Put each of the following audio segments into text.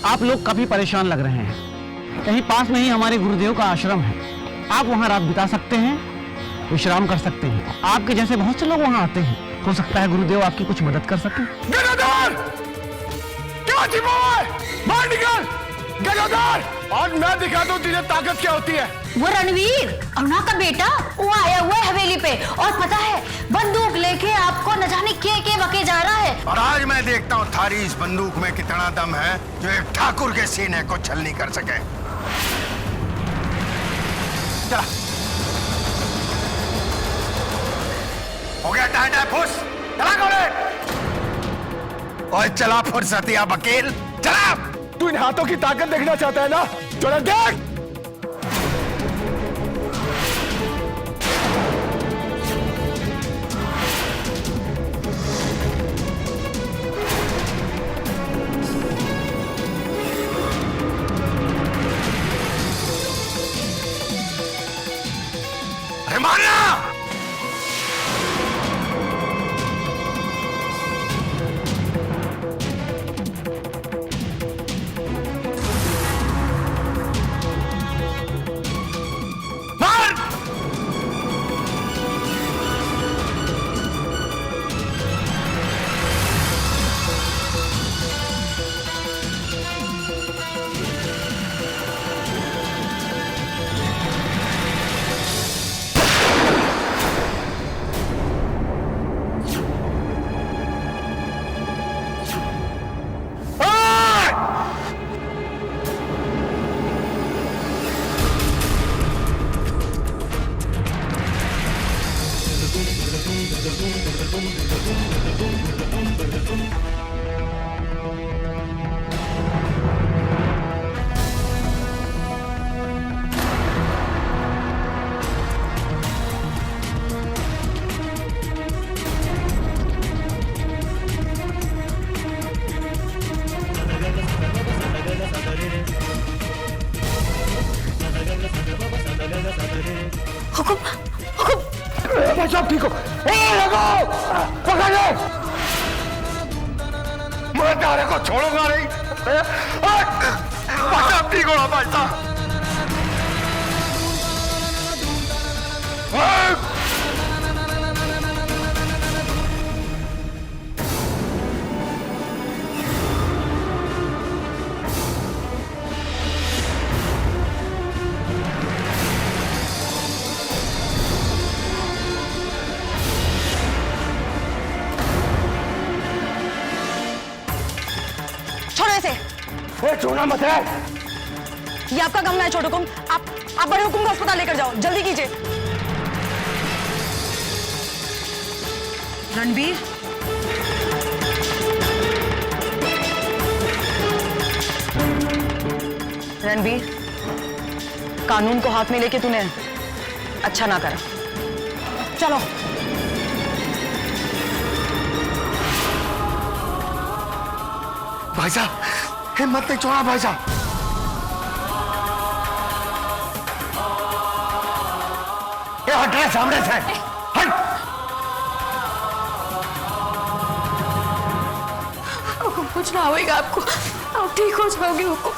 आप लोग काफी परेशान लग रहे हैं। कहीं पास में ही हमारे गुरुदेव का आश्रम है, आप वहाँ रात बिता सकते हैं, विश्राम कर सकते हैं। आपके जैसे बहुत से लोग वहाँ आते हैं, हो सकता है गुरुदेव आपकी कुछ मदद कर सके। गदाधर! क्या छिपा हुआ है? बाहर निकल! गदाधर! आज मैं दिखाता हूँ तुझे ताकत क्या होती है। वो रणवीर, अरुणा का बेटा, वो आया हुआ है हवेली पे और पता है बंदूक लेके आपको न जाने के बके जा रहा है। और आज मैं देखता हूँ थारी इस बंदूक में कितना दम है जो एक ठाकुर के सीने को छलनी कर सके। चला। हो गया टाटा फुस, चला गोले। और चला फुर्सतिया वकील, चला। तू इन हाथों की ताकत देखना चाहता है ना? चला देख। अरे मारना! भाई साहब ठीक हो? लगो, पकड़ ले। मैं तारे को छोड़ूंगा नहीं। भाई साहब ठीक हो ना भाई साहब? छोड़ो इसे। छोड़ना मत है। ये आपका काम है छोटे हुकुम। आप बड़े हुकुम को अस्पताल लेकर जाओ, जल्दी कीजिए। रणबीर, रणबीर, कानून को हाथ में लेके तूने अच्छा ना करा। चलो। भाई साहब हिम्मत नहीं छोड़ा भाई साहब। ये हट रहे सामने से, हट। कुछ ना होगा आपको, आप ठीक हो जाओगे हुकुम,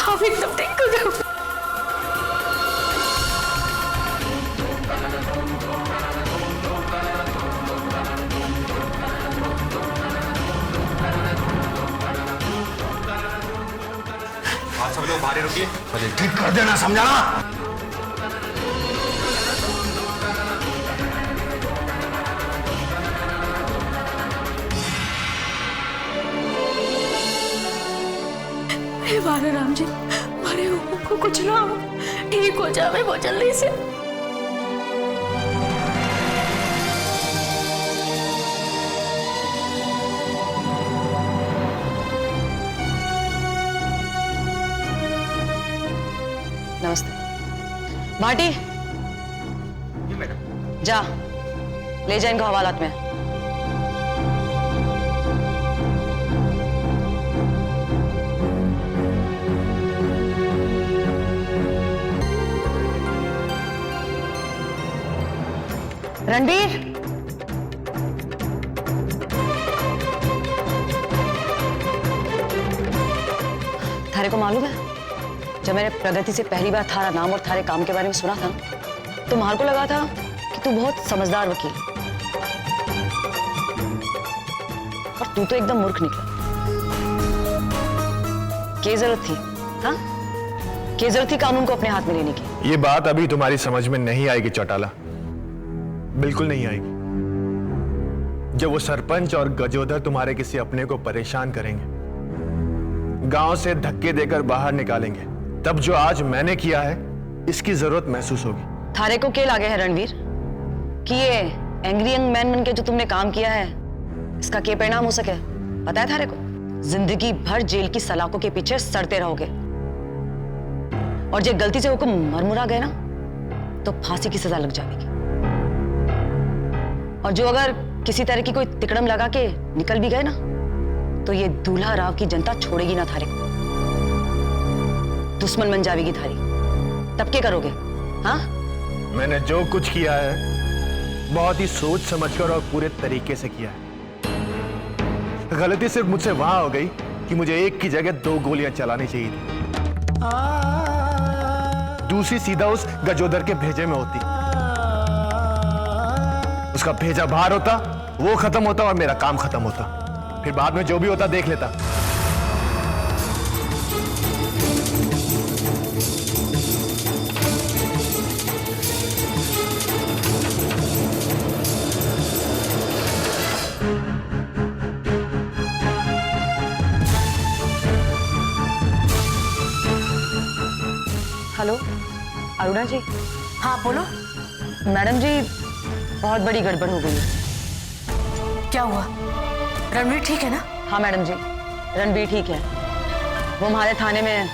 आप एकदम ठीक हो जाओगे। सब लोग बाहर रुकिए। मुझे ठीक कर देना, समझा ना? मारे राम जी, मारे हुकुम को कुछ ना हो, ठीक हो जावे वो जल्दी से। नमस्ते। भाटी, जा ले जा इनको हवालात में। रणबीर, थारे को मालूम है, जब मैंने प्रगति से पहली बार थारा नाम और थारे काम के बारे में सुना था, तो मार को लगा था कि तू बहुत समझदार वकील, और तू तो एकदम मूर्ख निकला। क्या जरूरत थी, हाँ? क्या जरूरत थी कानून को अपने हाथ में लेने की? ये बात अभी तुम्हारी समझ में नहीं आएगी चौटाला, बिल्कुल नहीं आएगी। जब वो सरपंच और गजोदर तुम्हारे किसी अपने को परेशान करेंगे, गांव से धक्के देकर बाहर निकालेंगे, तब जो आज मैंने किया है इसकी जरूरत महसूस होगी। थारे को क्या लागे है रणवीर कि ये एंग्री यंग मैन बन के जो तुमने काम किया है, इसका क्या परिणाम हो सके पता है थारे को? जिंदगी भर जेल की सलाखों के पीछे सड़ते रहोगे, और जो गलती से हुक्म मरमुरा गए ना, तो फांसी की सजा लग जाएगी। और जो अगर किसी तरह की कोई तिकड़म लगा के निकल भी गए ना, तो ये दूल्हा राव की जनता छोड़ेगी ना थारे को, दुश्मन बन जाएगी थारी। तब क्या करोगे? हाँ, मैंने जो कुछ किया है बहुत ही सोच समझकर और पूरे तरीके से किया है। गलती सिर्फ मुझसे वहां हो गई कि मुझे एक की जगह 2 गोलियां चलानी चाहिए थी, दूसरी सीधा उस गजोदर के भेजे में होती। उसका भेजा बाहर होता, वो खत्म होता और मेरा काम खत्म होता। फिर बाद में जो भी होता देख लेता। हेलो अरुणा जी। हाँ बोलो। मैडम जी, बहुत बड़ी गड़बड़ हो गई है। क्या हुआ? रणवीर ठीक है ना? हाँ मैडम जी, रणवीर ठीक है। वो हमारे थाने में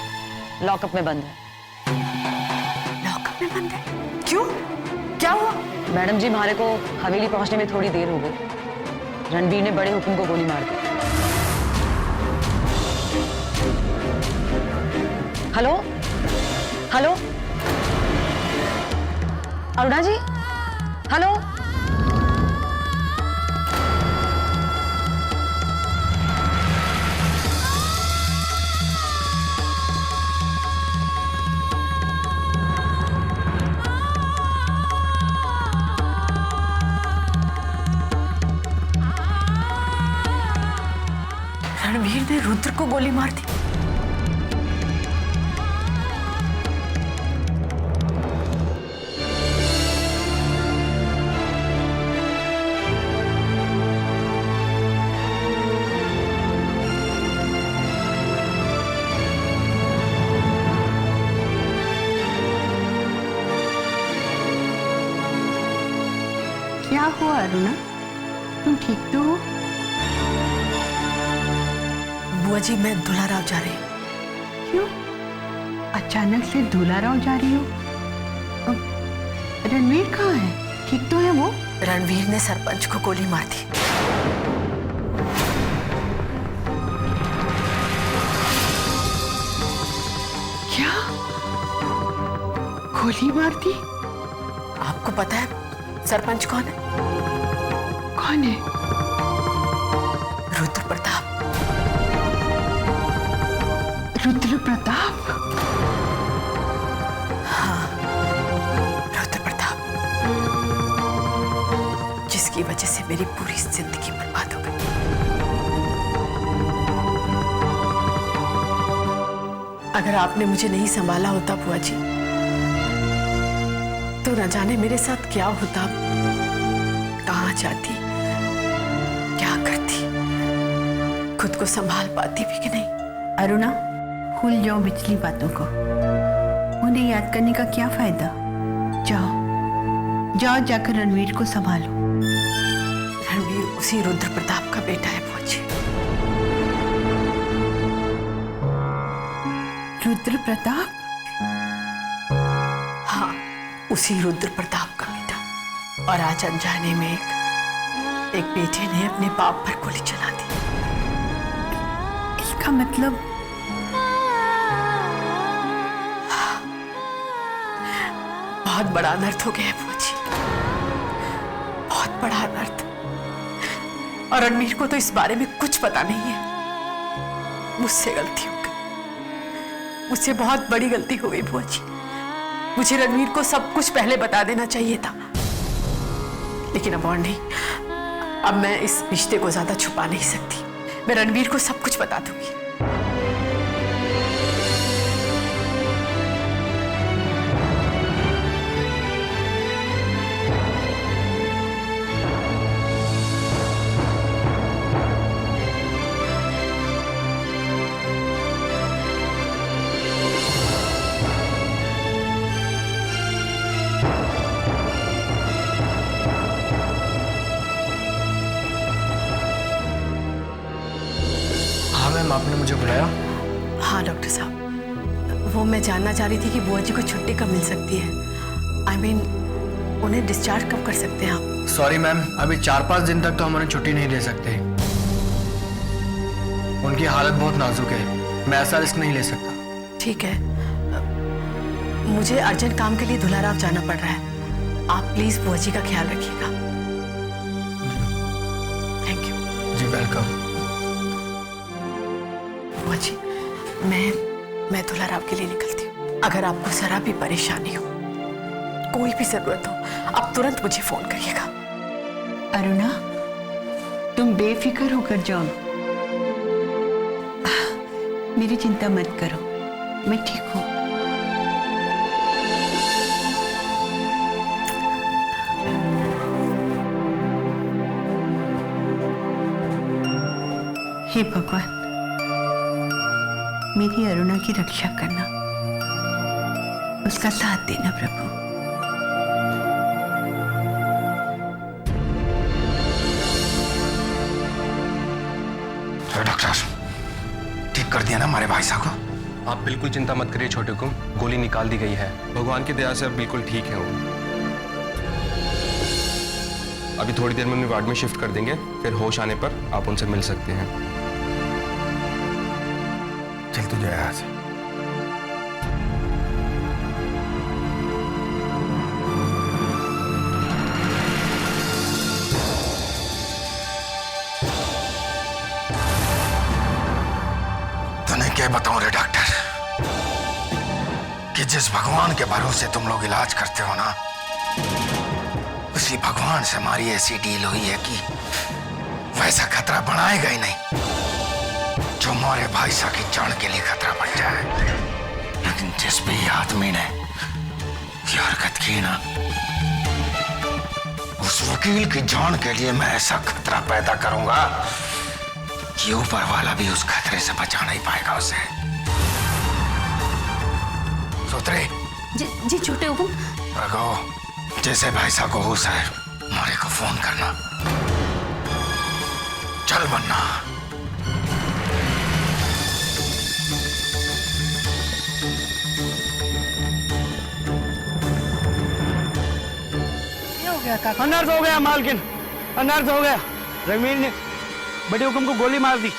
लॉकअप में बंद है। लॉकअप में बंद है? क्यों? क्या हुआ? मैडम जी, हमारे को हवेली पहुंचने में थोड़ी देर हो गई। रणवीर ने बड़े हुक्म को गोली मार दी। हेलो हेलो अरुणा जी, हेलो। रणवीर ने रुद्र को गोली मार दी। क्या हुआ अरुणा, तुम ठीक तो हो? बुआ जी, मैं दुलाराव जा रही हूँ। क्यों अचानक से दुलाराव जा रही हो? रणवीर कहाँ है? ठीक तो है वो? रणवीर ने सरपंच को गोली मार दी। क्या? गोली मार दी? आपको पता है सरपंच कौन है? कौन है? रुद्र प्रताप। रुद्र प्रताप? हाँ, रुद्र प्रताप, जिसकी वजह से मेरी पूरी जिंदगी बर्बाद हो गई। अगर आपने मुझे नहीं संभाला होता बुआ जी, तो न जाने मेरे साथ क्या होता, कहाँ जाती, क्या करती, खुद को संभाल पाती भी कि नहीं। अरुणा, भूल जाओ पिछली बातों को, उन्हें याद करने का क्या फायदा। जाओ जाओ, जाकर रणवीर को संभालो। रणवीर उसी रुद्र प्रताप का बेटा है बुआ जी। रुद्र प्रताप? हाँ, उसी रुद्र प्रताप का बेटा। और आज अनजाने में एक बेटे ने अपने बाप पर गोली चला दी। इसका मतलब बहुत बड़ा अनर्थ हो गया है बुआ जी, बहुत बड़ा अनर्थ। और रणवीर को तो इस बारे में कुछ पता नहीं है। मुझसे गलती हो गई, मुझसे बहुत बड़ी गलती हो गई बुआ जी। मुझे रणवीर को सब कुछ पहले बता देना चाहिए था, लेकिन अब और नहीं। अब मैं इस रिश्ते को ज्यादा छुपा नहीं सकती। मैं रणवीर को सब कुछ बता दूंगी। हाँ मैम, आपने मुझे बुलाया? हाँ डॉक्टर साहब, वो मैं जानना चाह रही थी कि बुआ जी को छुट्टी कब मिल सकती है। I mean, उन्हें डिस्चार्ज कब कर सकते हैं आप? सॉरी मैम, अभी 4-5 दिन तक तो हम उन्हें छुट्टी नहीं दे सकते। उनकी हालत बहुत नाजुक है, मैं ऐसा रिस्क नहीं ले सकता। ठीक है, मुझे अर्जेंट काम के लिए धुलाराव जाना पड़ रहा है। आप प्लीज बुआ जी का ख्याल रखिएगा। Thank you. जी वेलकम। बुआ जी, मैं धुलाराव के लिए निकलती हूँ। अगर आपको जरा भी परेशानी हो, कोई भी जरूरत हो, आप तुरंत मुझे फोन करिएगा। अरुणा, तुम बेफिक्र होकर जाओ। मेरी चिंता मत करो, मैं ठीक हूँ। हे भगवान, मेरी अरुणा की रक्षा करना, उसका साथ देना प्रभु। तो डॉक्टर, ठीक कर दिया ना हमारे भाई साहब को? आप बिल्कुल चिंता मत करिए छोटे हुकुम, गोली निकाल दी गई है। भगवान की दया से अब बिल्कुल ठीक है वो। अभी थोड़ी देर में उन्हें वार्ड में शिफ्ट कर देंगे, फिर होश आने पर आप उनसे मिल सकते हैं। चल तू जा यहाँ से। तूने क्या बताऊं रे डॉक्टर, कि जिस भगवान के भरोसे तुम लोग इलाज करते हो ना, उसी भगवान से हमारी ऐसी डील हुई है कि वैसा खतरा बनाएगा ही नहीं जो हमारे भाई साहब की जान के लिए खतरा बन जाए। लेकिन जिस भी आदमी ने ये हरकत की ना, उस वकील की जान के लिए मैं ऐसा खतरा पैदा करूंगा कि ऊपर वाला भी उस खतरे से बचा नहीं पाएगा उसे। सोतरे जी छोटे हुकुम। रघु, जैसे भाई साहब को होश है, हमारे को फोन करना। चल बन्ना। अनर्थ हो गया मालकिन, अनर्थ हो गया। रणवीर ने बड़े हुकुम को गोली मार दी।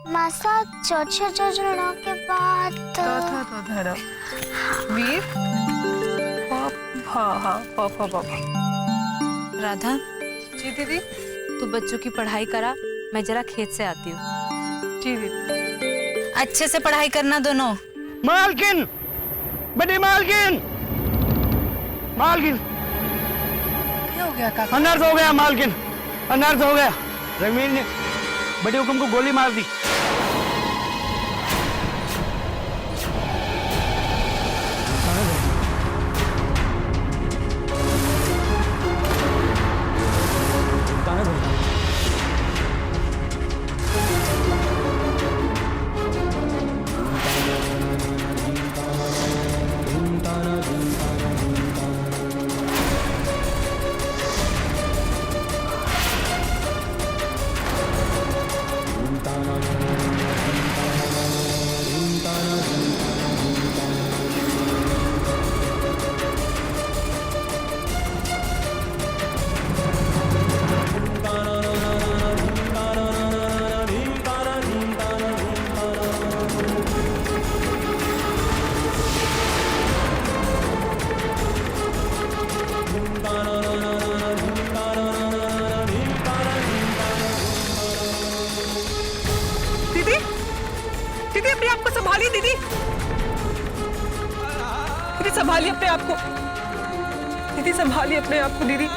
मासा चौथे चरणों के बाद वीर, राधा, जी दीदी। तू बच्चों की पढ़ाई करा, मैं जरा खेत से आती हूँ। जी दीदी। अच्छे से पढ़ाई करना दोनों। मालकिन, बड़ी मालकिन, मालकिन, क्या हो गया काका? अनर्थ हो गया मालकिन, अनर्थ हो गया। रणवीर ने बड़े हुकुम को गोली मार दी। संभालिए दीदी, दीदी संभालिए अपने आप को, दीदी संभालिए अपने आप को दीदी।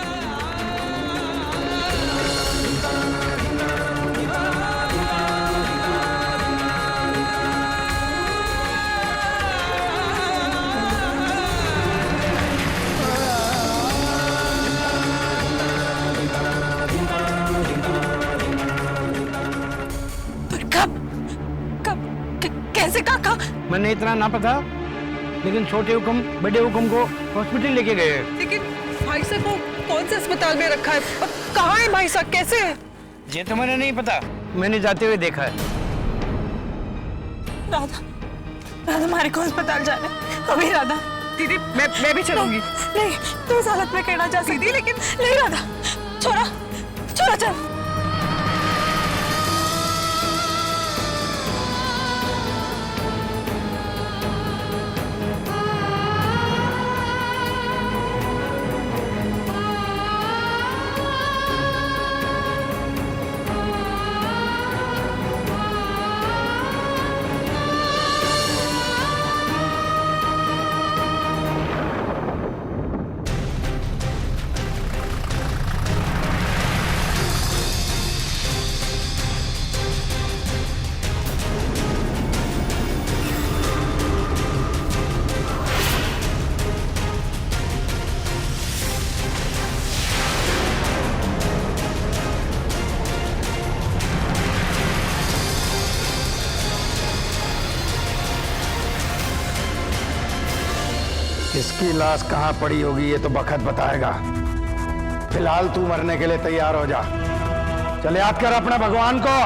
कैसे काका? मैंने इतना ना पता, लेकिन छोटे हुक्म बड़े हुक्म को हॉस्पिटल लेके गए। लेकिन भाई साहब को कौन से अस्पताल में रखा है और कहाँ है भाई साहब, कैसे है? ये तो मैंने नहीं पता, मैंने जाते हुए देखा है। राधा, राधा हमारे को अस्पताल जाना है अभी। राधा दीदी मैं भी चलूंगी। नहीं तुम इस हालत में कहना जा सकती, लेकिन नहीं राधा, छोड़ा छोड़ा चल। इसकी लाश कहाँ पड़ी होगी ये तो वक्त बताएगा। फिलहाल तू मरने के लिए तैयार हो जा। चल याद कर अपने भगवान को।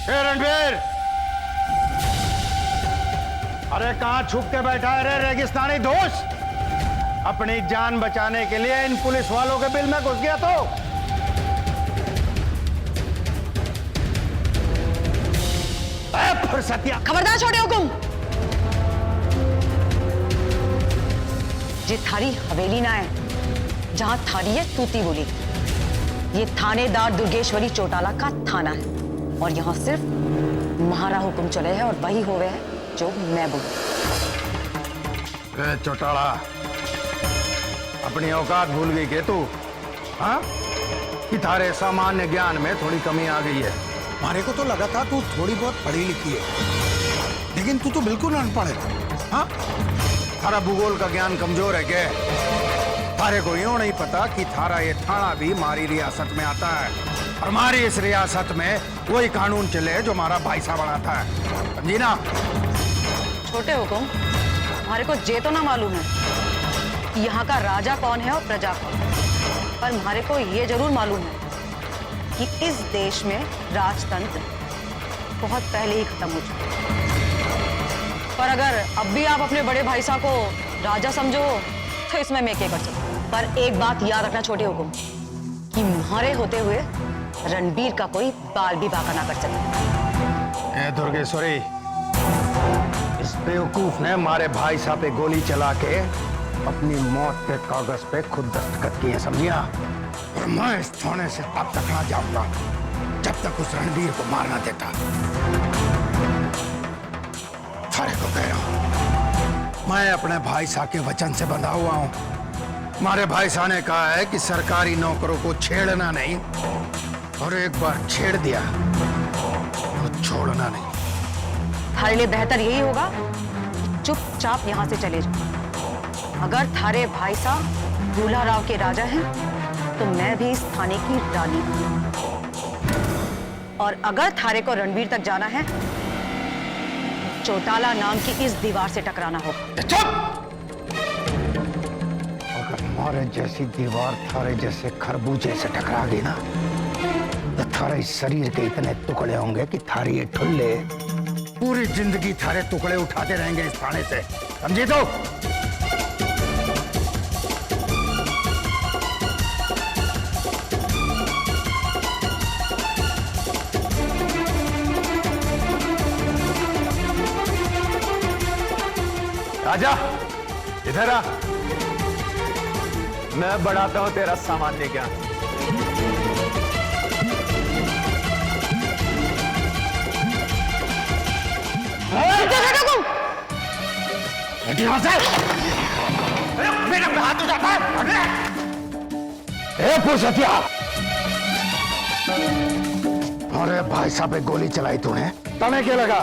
रणबीर, अरे कहां छुप के बैठा है रे रेगिस्तानी दोस्त? अपनी जान बचाने के लिए इन पुलिस वालों के बिल में घुस गया तो? फुर्सतिया, खबरदार छोटे हुकुम। ये थारी हवेली ना है जहां थारी है तूती बोली। ये थानेदार दुर्गेश्वरी चौटाला का थाना है और यहाँ सिर्फ महारा हुक्म चले है और वही होवे है जो मैं बोलूं। चौटाला, अपनी औकात भूल गई के तू? हाँ, कि थारे सामान्य ज्ञान में थोड़ी कमी आ गई है। हमारे को तो लगा था तू थोड़ी बहुत पढ़ी लिखी है, लेकिन तू तो बिल्कुल अनपढ़ है। हाँ, थारा भूगोल का ज्ञान कमजोर है क्या? थारे को यूं नहीं पता कि थारा ये थाना भी हमारी रियासत में आता है और हमारी इस रियासत में वही कानून चले जो हमारा भाई साहब बनाता है, समझी ना? छोटे हुकुम, हमारे को ये तो ना मालूम है कि यहाँ का राजा कौन है और प्रजा कौन, पर हमारे को ये जरूर मालूम है कि इस देश में राजतंत्र बहुत पहले ही खत्म हो चुका है। पर अगर अब भी आप अपने बड़े भाई साहब को राजा समझो तो इसमें मैं क्या कर सकता हूँ। पर एक बात याद रखना छोटे हुकुम, कि म्हारे होते हुए रणबीर का कोई बाल भी बाका ना कर सके। दुर्गेश्वरी, इस बेवकूफ ने हमारे भाई साहब पे गोली चला के अपनी मौत के कागज पे खुद दस्तखत किए, समझिया? और मैं इस थाने से तब तक ना जाऊंगा जब तक उस रणबीर को मारना देता। थारे को कह रहा हूं, मैं अपने भाई साहब के वचन से बंधा हुआ हूं। हमारे भाई साहब ने कहा है कि सरकारी नौकरों को छेड़ना नहीं, और एक बार छेड़ दिया तो छोड़ना नहीं। थारे लिए बेहतर यही होगा कि चुपचाप यहाँ से चले जाओ। अगर थारे भाई साहब दूल्हा राव के राजा हैं, तो मैं भी इस थाने की रानी हूं। और अगर थारे को रणबीर तक जाना है, चौटाला नाम की इस दीवार से टकराना होगा। चुप! मोरे जैसी दीवार थारे जैसे खरबूजे से टकरा गई ना, तो थारे शरीर के इतने टुकड़े होंगे कि थारी ये ठुल्ले पूरी जिंदगी थारे टुकड़े उठाते रहेंगे इस थाने से, समझे तो? राजा इधर आ, मैं बढ़ाता हूं तेरा सामान लेके आ। मेरा हाथ हो जाता है। पुरुषत्या, अरे भाई साहब पे गोली चलाई तूने, तने क्या लगा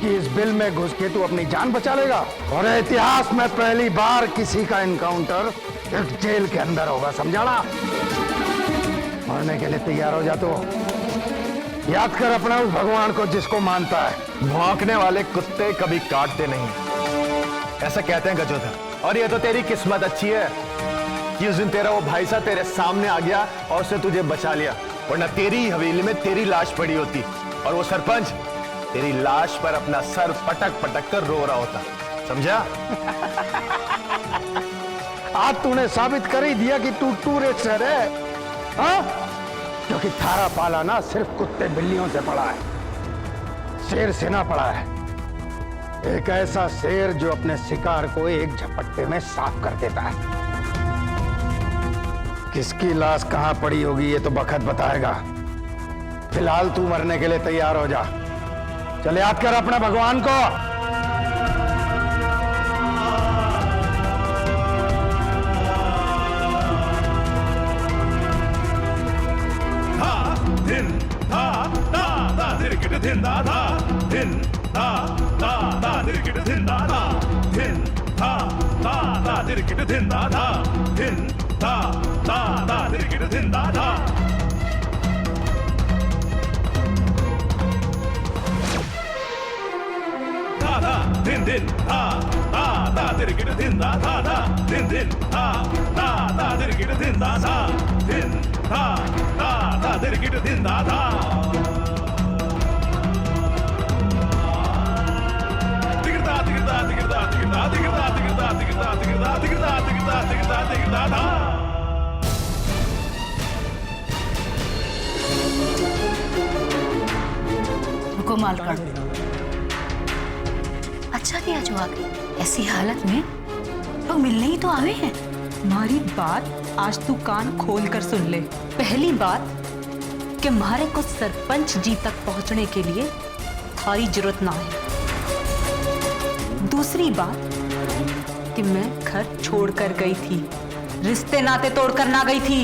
कि इस बिल में घुस के तू अपनी जान बचा लेगा? और इतिहास में पहली बार किसी का एनकाउंटर एक जेल के अंदर होगा, समझा ना? मरने के लिए तैयार हो जा तो याद कर अपने उस भगवान को जिसको मानता है। भौंकने वाले कुत्ते कभी काटते नहीं, ऐसा कहते हैं गजोधर। और ये तो तेरी किस्मत अच्छी है कि उस दिन तेरा वो भाई साहब तेरे सामने आ गया और उसने तुझे बचा लिया, वरना तेरी हवेली में तेरी लाश पड़ी होती और वो सरपंच तेरी लाश पर अपना सर पटक पटक कर रो रहा होता, समझा? आज तूने साबित कर ही दिया कि तू टूरिस्ट है, हाँ? क्योंकि थारा पाला ना सिर्फ कुत्ते बिल्लियों से पड़ा है, शेर से ना पड़ा है। एक ऐसा शेर जो अपने शिकार को एक झपट्टे में साफ कर देता है। किसकी लाश कहां पड़ी होगी ये तो बखत बताएगा। फिलहाल तू मरने के लिए तैयार हो जा। चल याद कर अपने भगवान को। रुको मालकन, अच्छा किया जो आ गई। ऐसी हालत में लोग मिलने ही तो आवे हैं। हमारी बात आज तू कान खोल कर सुन ले। पहली बात कि हमारे को सरपंच जी तक पहुंचने के लिए थारी जरूरत ना है। दूसरी बात कि मैं घर छोड़कर गई थी, रिश्ते नाते तोड़कर ना गई थी।